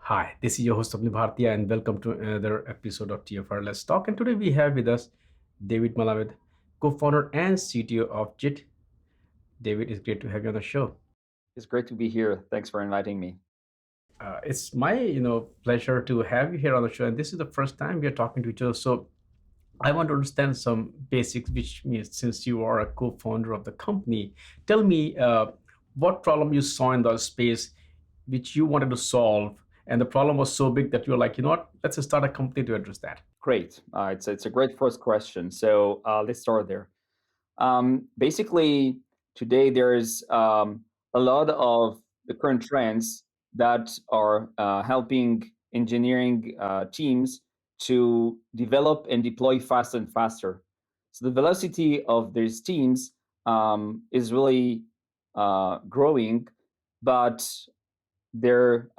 Hi, this is your host Abni Bhartia, and welcome to another episode of TFR Let's Talk. And today we have with us David Melamed, co-founder and CTO of Jit. David, it's great to have you on the show. It's great to be here. Thanks for inviting me. It's my pleasure to have you here on the show, and this is the first time we are talking to each other. So I want to understand some basics, which means since you are a co-founder of the company, tell me what problem you saw in the space which you wanted to solve, and the problem was so big that you're like, you know what, let's just start a company to address that. Great. It's a great first question. So let's start there. Basically, today there's a lot of the current trends that are helping engineering teams to develop and deploy faster and faster. So the velocity of these teams is really growing, but they're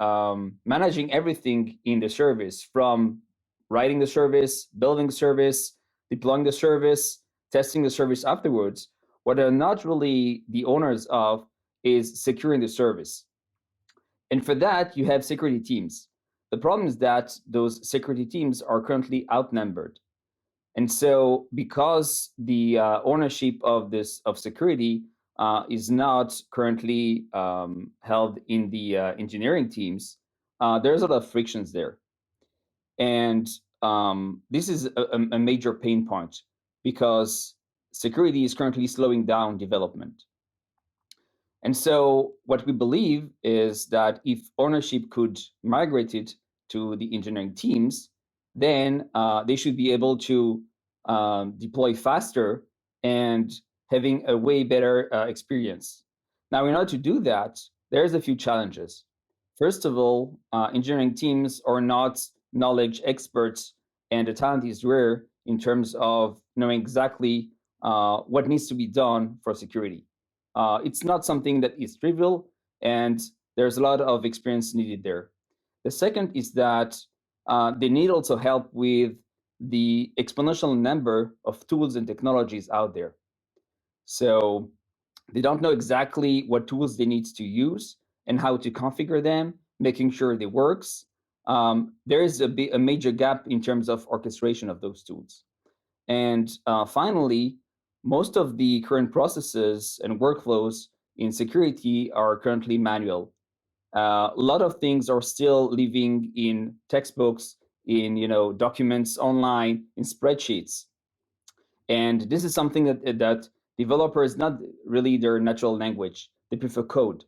managing everything in the service, from writing the service, building the service, deploying the service, testing the service afterwards. What they're not really the owners of is securing the service. And for that, you have security teams. The problem is that those security teams are currently outnumbered. And so, because the ownership of security is not currently held in the engineering teams, there's a lot of frictions there, and this is a major pain point because security is currently slowing down development. And so, what we believe is that if ownership could migrate it to the engineering teams, then they should be able to deploy faster and having a way better experience. Now, in order to do that, there's a few challenges. First of all, engineering teams are not knowledge experts, and the talent is rare in terms of knowing exactly what needs to be done for security. It's not something that is trivial, and there's a lot of experience needed there. The second is that they need also help with the exponential number of tools and technologies out there. So they don't know exactly what tools they need to use and how to configure them, making sure they works. There is a major gap in terms of orchestration of those tools. And finally, most of the current processes and workflows in security are currently manual. A lot of things are still living in textbooks, in documents online, in spreadsheets, and this is something that developers, not really their natural language. They prefer code,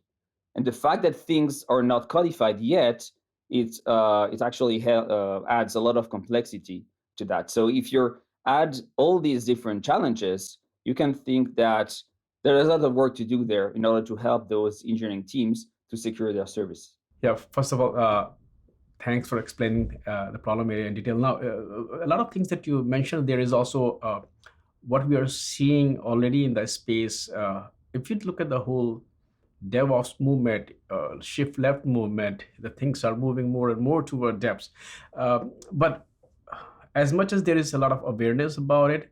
and the fact that things are not codified yet, it actually adds a lot of complexity to that. So if you add all these different challenges, you can think that there is a lot of work to do there in order to help those engineering teams to secure their service. Yeah, first of all, thanks for explaining the problem area in detail. Now, a lot of things that you mentioned, there is also what we are seeing already in the space. If you look at the whole DevOps movement, shift left movement, the things are moving more and more toward DevOps. But as much as there is a lot of awareness about it,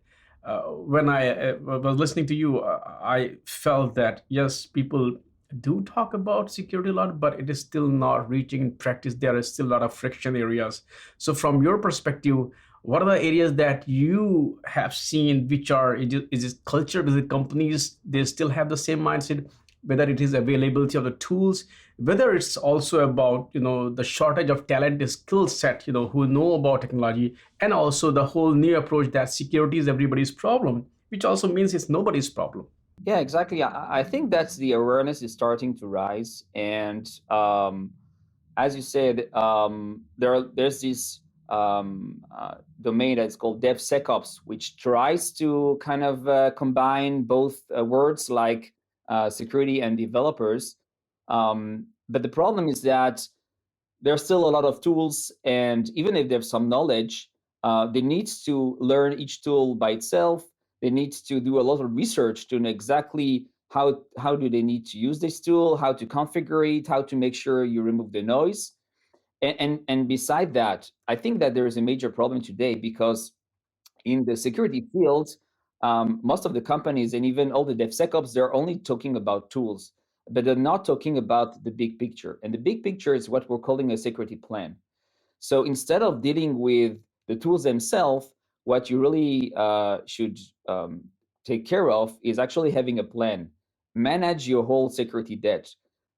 when I was listening to you, I felt that yes, people do talk about security a lot, but it is still not reaching in practice. There is still a lot of friction areas. So, from your perspective, what are the areas that you have seen which are, is it culture? Is it companies, they still have the same mindset? Whether it is availability of the tools, whether it's also about the shortage of talent, the skill set, who know about technology, and also the whole new approach that security is everybody's problem, which also means it's nobody's problem. Yeah, exactly. I think that's the awareness is starting to rise, and as you said, there's this domain that's called DevSecOps, which tries to kind of combine both words like security and developers. But the problem is that there's still a lot of tools, and even if they have some knowledge, they need to learn each tool by itself. They need to do a lot of research to know exactly how do they need to use this tool, how to configure it, how to make sure you remove the noise. And beside that, I think that there is a major problem today because in the security field, most of the companies and even all the DevSecOps, they're only talking about tools. but they're not talking about the big picture. And the big picture is what we're calling a security plan. So instead of dealing with the tools themselves, what you really should take care of is actually having a plan. Manage your whole security debt.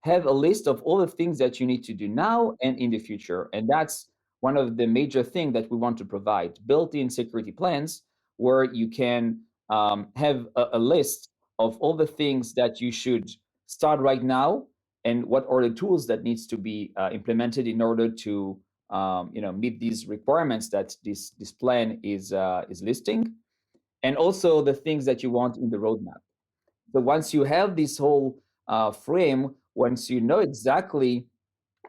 Have a list of all the things that you need to do now and in the future. And that's one of the major things that we want to provide, built-in security plans where you can have a list of all the things that you should start right now and what are the tools that needs to be implemented in order to meet these requirements that this plan is listing, and also the things that you want in the roadmap. So once you have this whole frame, once you know exactly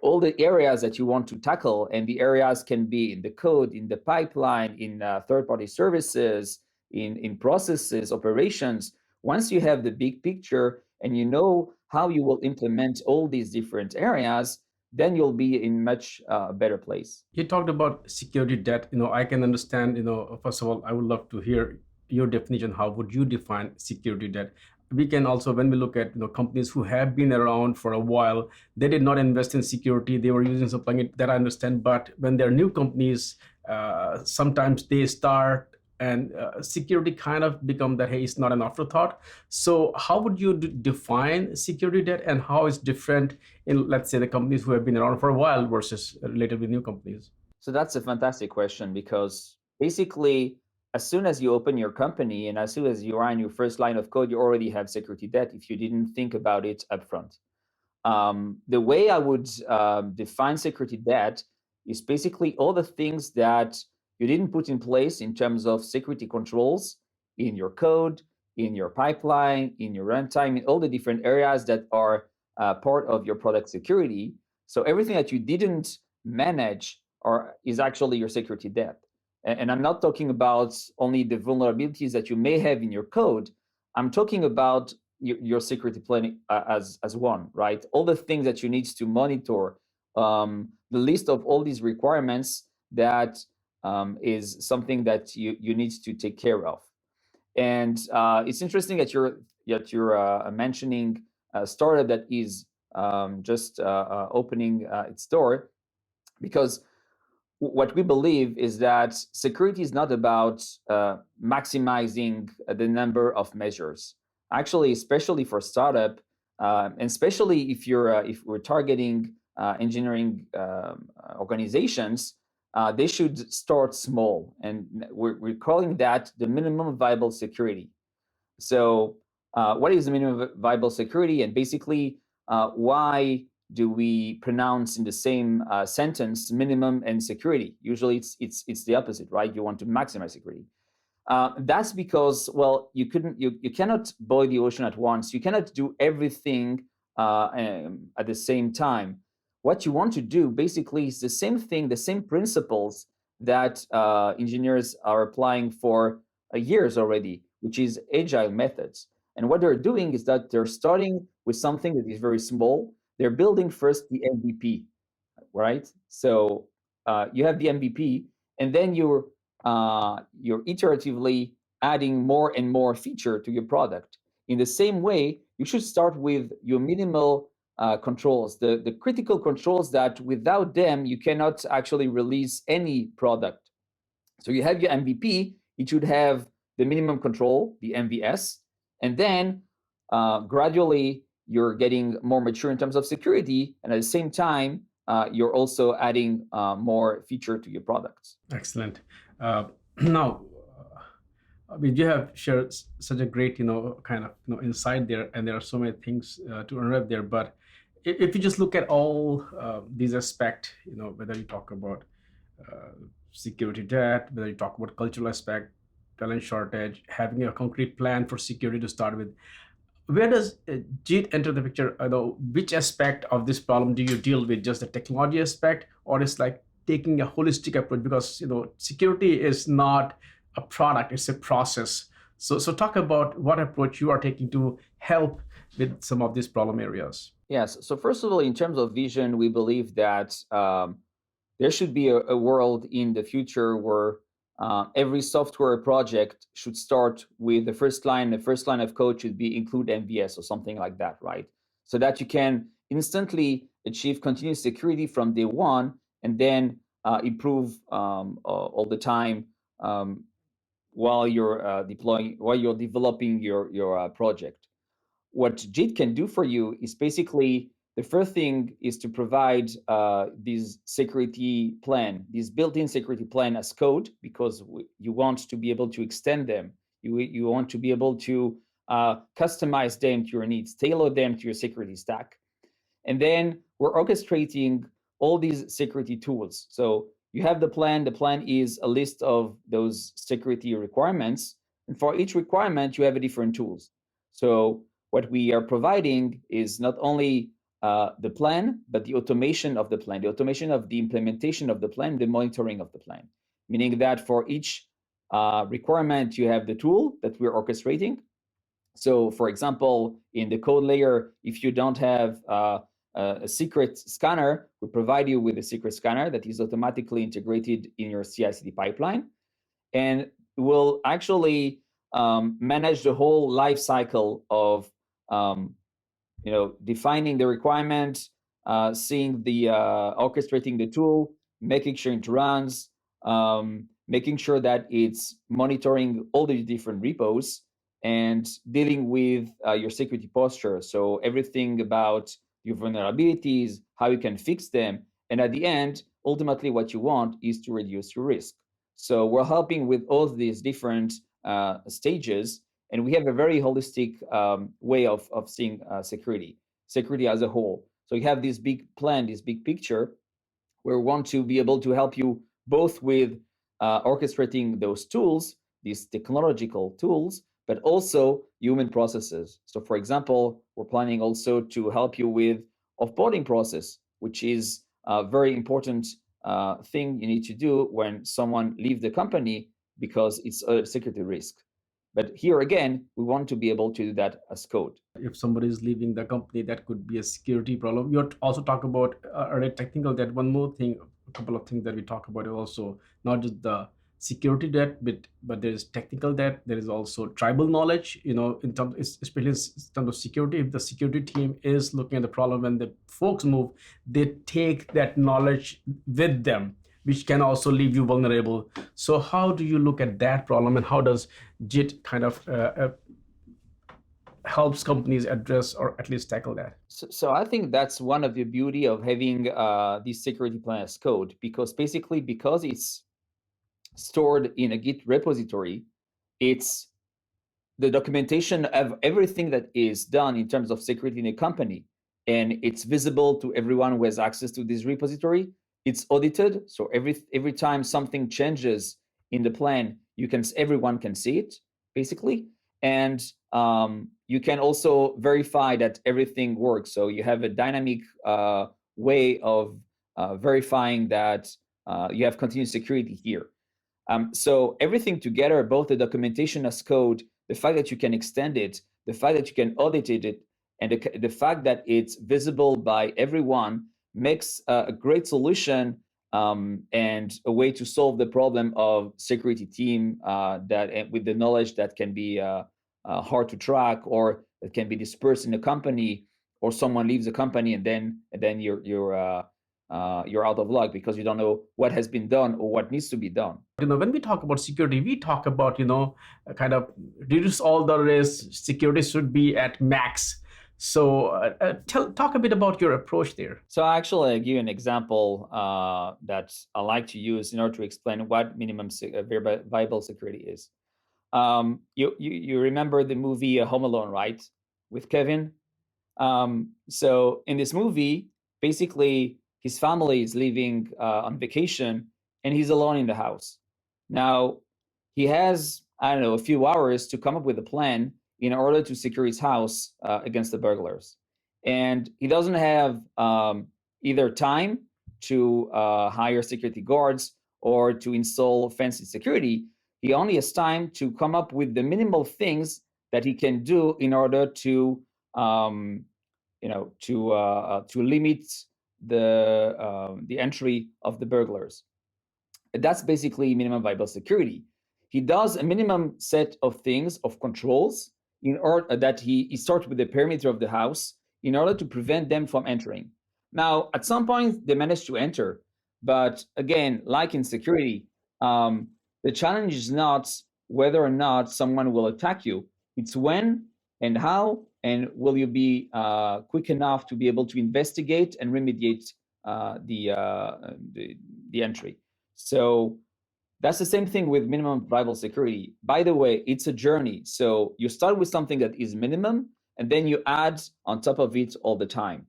all the areas that you want to tackle, and the areas can be in the code, in the pipeline, in third-party services, in processes, operations. Once you have the big picture and you know how you will implement all these different areas, then you'll be in much better place. You talked about security debt. I can understand. First of all, I would love to hear your definition. How would you define security debt? We can also, when we look at companies who have been around for a while, they did not invest in security. They were using something that I understand. But when they're new companies, sometimes they start and security kind of become that, hey, it's not an afterthought. So how would you define security debt, and how is different in, let's say, the companies who have been around for a while versus relatively new companies? So that's a fantastic question, because basically, as soon as you open your company and as soon as you are in your first line of code, you already have security debt if you didn't think about it upfront. The way I would define security debt is basically all the things that you didn't put in place in terms of security controls in your code, in your pipeline, in your runtime, in all the different areas that are part of your product security. So everything that you didn't manage is actually your security debt. And I'm not talking about only the vulnerabilities that you may have in your code. I'm talking about your security plan as one, right? All the things that you need to monitor, the list of all these requirements that is something that you need to take care of. And it's interesting that you're mentioning a startup that is just opening its door, because what we believe is that security is not about maximizing the number of measures. Actually, especially for startup, and especially if we're targeting engineering organizations, they should start small, and we're calling that the minimum viable security. So, what is the minimum viable security, and basically, why do we pronounce in the same sentence minimum and security? Usually, it's the opposite, right? You want to maximize security. That's because, well, you cannot boil the ocean at once. You cannot do everything at the same time. What you want to do basically is the same thing, the same principles that engineers are applying for years already, which is agile methods. And what they're doing is that they're starting with something that is very small. They're building first the MVP, right? So you have the MVP, and then you're iteratively adding more and more feature to your product. In the same way, you should start with your minimal controls, the critical controls that without them, you cannot actually release any product. So you have your MVP, it should have the minimum control, the MVS, and then gradually you're getting more mature in terms of security, and at the same time, you're also adding more feature to your products. Excellent. Now, I mean, you have shared such a great, kind of, insight there, and there are so many things to unwrap there. But if you just look at all these aspects, whether you talk about security debt, whether you talk about cultural aspect, talent shortage, having a concrete plan for security to start with, where does JIT enter the picture? Which aspect of this problem do you deal with? Just the technology aspect, or it's like taking a holistic approach? Because security is not a product; it's a process. So talk about what approach you are taking to help with some of these problem areas. Yes. So first of all, in terms of vision, we believe that there should be a world in the future where every software project should start with the first line of code should be include MVS or something like that, right? so that you can instantly achieve continuous security from day one, and then improve all the time while you're developing your project. What Jit can do for you is basically, the first thing is to provide this security plan, this built-in security plan as code, because you want to be able to extend them. You want to be able to customize them to your needs, tailor them to your security stack. And then we're orchestrating all these security tools. So you have the plan. The plan is a list of those security requirements. And for each requirement, you have a different tools. So what we are providing is not only the plan, but the automation of the plan, the automation of the implementation of the plan, the monitoring of the plan. Meaning that for each requirement, you have the tool that we're orchestrating. So for example, in the code layer, if you don't have a secret scanner, we provide you with a secret scanner that is automatically integrated in your CI/CD pipeline, and will actually manage the whole life cycle of defining the requirement, seeing the orchestrating the tool, making sure it runs, making sure that it's monitoring all the different repos, and dealing with your security posture. So everything about your vulnerabilities, how you can fix them, and at the end, ultimately what you want is to reduce your risk. So we're helping with all these different stages, and we have a very holistic way of seeing security as a whole. So you have this big plan, this big picture, where we want to be able to help you both with orchestrating those tools, these technological tools, but also human processes. So for example, we're planning also to help you with offboarding process, which is a very important thing you need to do when someone leaves the company, because it's a security risk. But here again, we want to be able to do that as code. If somebody is leaving the company, that could be a security problem. You also talk about technical debt. One more thing, a couple of things that we talk about is also not just the security debt, but there is technical debt. There is also tribal knowledge. In terms, especially in terms of security. If the security team is looking at the problem when the folks move, they take that knowledge with them, which can also leave you vulnerable. So how do you look at that problem, and how does JIT kind of helps companies address or at least tackle that? So I think that's one of the beauty of having this security plan as code, because basically, because it's stored in a Git repository, it's the documentation of everything that is done in terms of security in a company, and it's visible to everyone who has access to this repository. It's audited, so every time something changes in the plan, everyone can see it, basically, and you can also verify that everything works. So you have a dynamic way of verifying that you have continuous security here. So everything together, both the documentation as code, the fact that you can extend it, the fact that you can audit it, and the fact that it's visible by everyone, makes a great solution and a way to solve the problem of security team that with the knowledge that can be hard to track, or that can be dispersed in a company, or someone leaves the company and then you're out of luck because you don't know what has been done or what needs to be done. When we talk about security, we talk about kind of reduce all the risks. Security should be at max. So talk a bit about your approach there. So actually, I'll give you an example that I like to use in order to explain what minimum viable security is. You remember the movie Home Alone, right? With Kevin. So in this movie, basically, his family is leaving on vacation, and he's alone in the house. Now, he has, a few hours to come up with a plan in order to secure his house against the burglars. And he doesn't have either time to hire security guards or to install fancy security. He only has time to come up with the minimal things that he can do in order to limit the entry of the burglars. That's basically minimum viable security. He does a minimum set of things, of controls, in order that he starts with the perimeter of the house, in order to prevent them from entering. Now, at some point, they manage to enter. But again, like in security, the challenge is not whether or not someone will attack you. It's when and how, and will you be quick enough to be able to investigate and remediate the entry. So that's the same thing with minimum viable security. By the way, it's a journey. So you start with something that is minimum, and then you add on top of it all the time.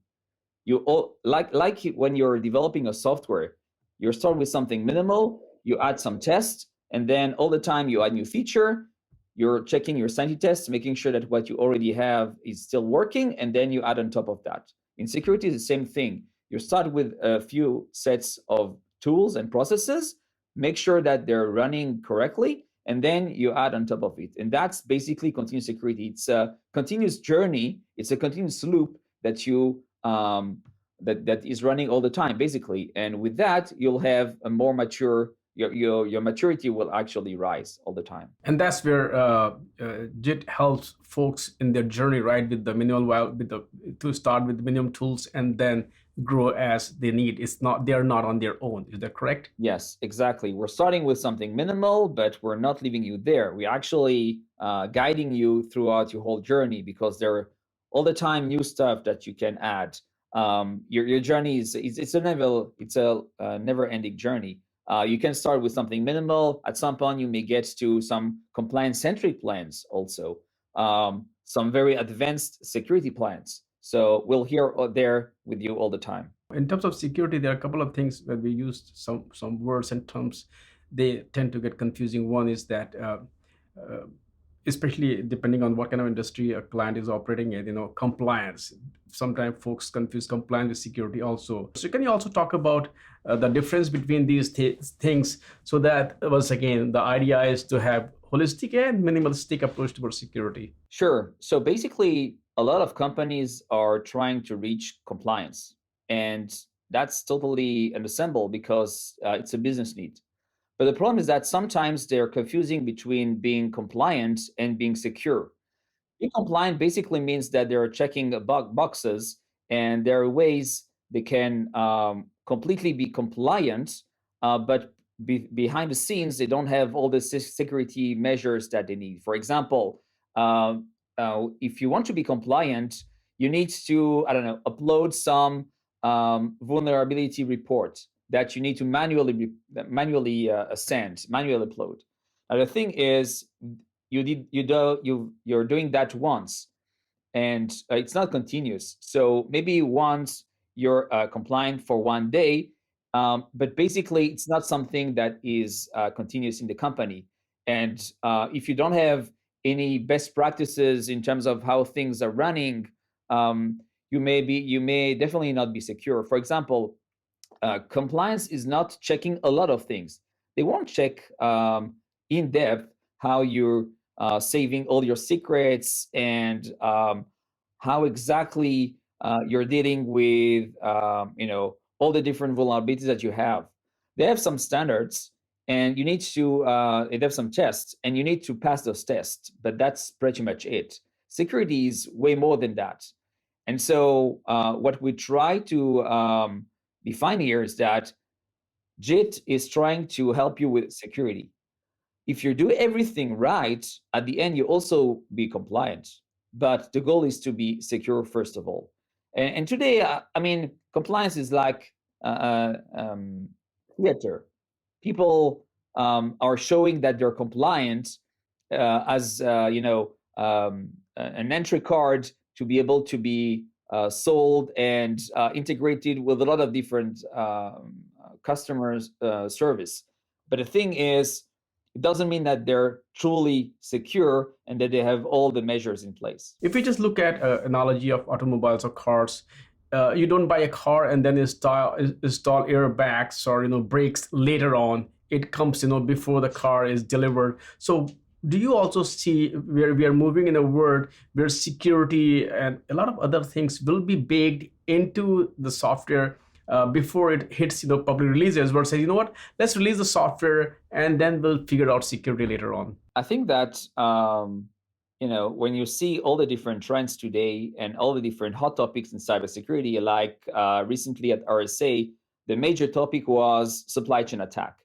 You all, like when you're developing a software, you start with something minimal, you add some tests, and then all the time you add new feature. You're checking your sanity tests, making sure that what you already have is still working, and then you add on top of that. In security, it's the same thing. You start with a few sets of tools and processes, make sure that they're running correctly, and then you add on top of it. And that's basically continuous security. It's a continuous journey. It's a continuous loop that you that is running all the time, basically. And with that, you'll have a more mature. Your maturity will actually rise all the time. And that's where JIT helps folks in their journey, right? With the minimal, to start with minimum tools and then grow as they need. It's not, they're not on their own. Is that correct? Yes, exactly. We're starting with something minimal, but we're not leaving you there. We're actually guiding you throughout your whole journey, because there are all the time new stuff that you can add. Your journey is it's a never-ending journey. You can start with something minimal. At some point, you may get to some compliance-centric plans also, some very advanced security plans. So we'll hear there with you all the time. In terms of security, there are a couple of things where we used some words and terms. They tend to get confusing. One is that, especially depending on what kind of industry a client is operating in, compliance. Sometimes folks confuse compliance with security also. So can you also talk about the difference between these things, so that once again, the idea is to have holistic and minimalistic approach towards security? Sure. So basically, a lot of companies are trying to reach compliance, and that's totally understandable because it's a business need. But the problem is that sometimes they're confusing between being compliant and being secure. Being compliant basically means that they're checking boxes, and there are ways they can completely be compliant, but behind the scenes, they don't have all the security measures that they need. For example, if you want to be compliant, you need to, upload some vulnerability report that you need to manually send, manually upload. Now the thing is, you're doing that once, and it's not continuous. So maybe once you're compliant for one day, but basically it's not something that is continuous in the company. And if you don't have any best practices in terms of how things are running, you may definitely not be secure. For example, compliance is not checking a lot of things. They won't check in depth how you're saving all your secrets and how exactly you're dealing with all the different vulnerabilities that you have. They have some standards, and you need to they have some tests, and you need to pass those tests. But that's pretty much it. Security is way more than that. And so what we try to define here is that JIT is trying to help you with security. If you do everything right, at the end, you also be compliant. But the goal is to be secure, first of all. And today, compliance is like theater. People are showing that they're compliant as an entry card to be able to be sold and integrated with a lot of different customers' service. But the thing is, it doesn't mean that they're truly secure and that they have all the measures in place. If we just look at an analogy of automobiles or cars, you don't buy a car and then install airbags or brakes later on. It comes before the car is delivered. So do you also see where we are moving in a world where security and a lot of other things will be baked into the software before it hits public releases, versus let's release the software and then we'll figure out security later on? I think that when you see all the different trends today and all the different hot topics in cybersecurity, like recently at RSA, the major topic was supply chain attack.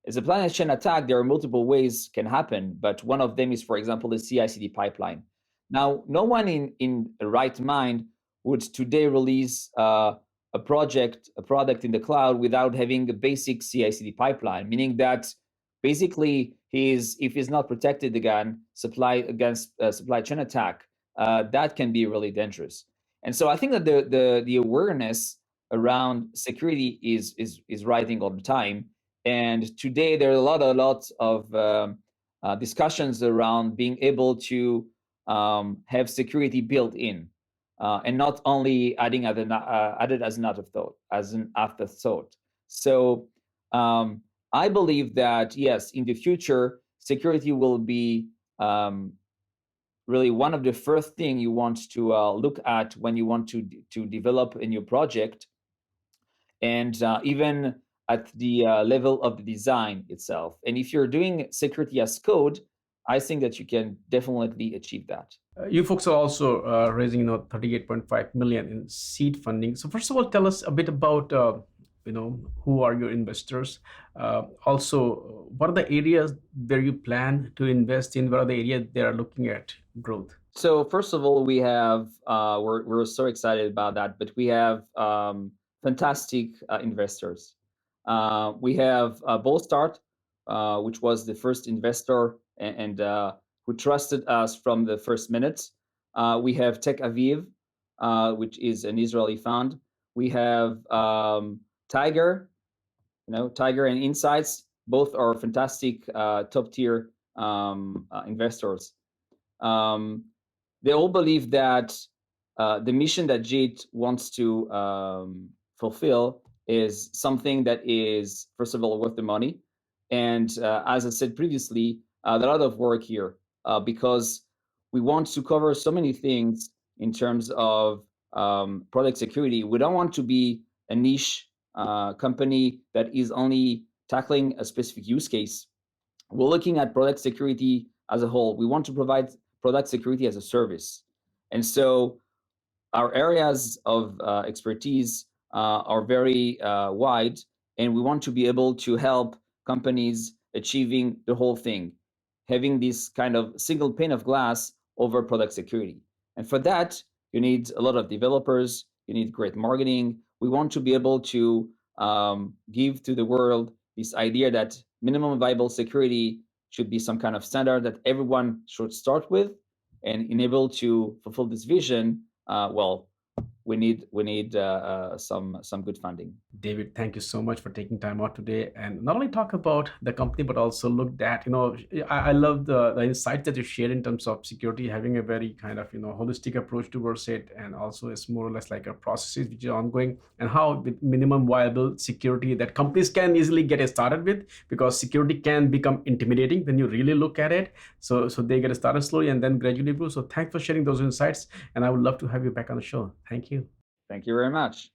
As a supply chain attack, there are multiple ways can happen, but one of them is, for example, the CI/CD pipeline. Now, no one in the right mind would today release a product in the cloud without having a basic CI/CD pipeline, meaning that basically if he's not protected against supply chain attack, that can be really dangerous. And so I think that the awareness around security is rising all the time. And today there are a lot of discussions around being able to have security built in, and not only added as an afterthought. So I believe that yes, in the future, security will be really one of the first thing you want to look at when you want to develop a new project, and even at the level of the design itself. And if you're doing security as code, I think that you can definitely achieve that. You folks are also raising 38.5 million in seed funding. So first of all, tell us a bit about who are your investors. Also, what are the areas where you plan to invest in? What are the areas they are looking at growth? So first of all, we have we're so excited about that, but we have fantastic investors. We have Bolstart, which was the first investor and who trusted us from the first minute. We have Tech Aviv, which is an Israeli fund. We have Tiger, Tiger and Insights. Both are fantastic top tier investors. They all believe that the mission that Jit wants to fulfill is something that is, first of all, worth the money. And as I said previously, a lot of work here because we want to cover so many things in terms of product security. We don't want to be a niche company that is only tackling a specific use case. We're looking at product security as a whole. We want to provide product security as a service. And so our areas of expertise are very wide, and we want to be able to help companies achieving the whole thing, having this kind of single pane of glass over product security. And for that, you need a lot of developers, you need great marketing. We want to be able to give to the world this idea that minimum viable security should be some kind of standard that everyone should start with, and enable to fulfill this vision. We need some good funding. David, thank you so much for taking time out today and not only talk about the company, but also looked at, I love the insight that you shared in terms of security, having a very kind of, holistic approach towards it. And also it's more or less like a processes which is ongoing, and how with minimum viable security that companies can easily get started with, because security can become intimidating when you really look at it. So they get started slowly and then gradually grow. So thanks for sharing those insights. And I would love to have you back on the show. Thank you. Thank you very much.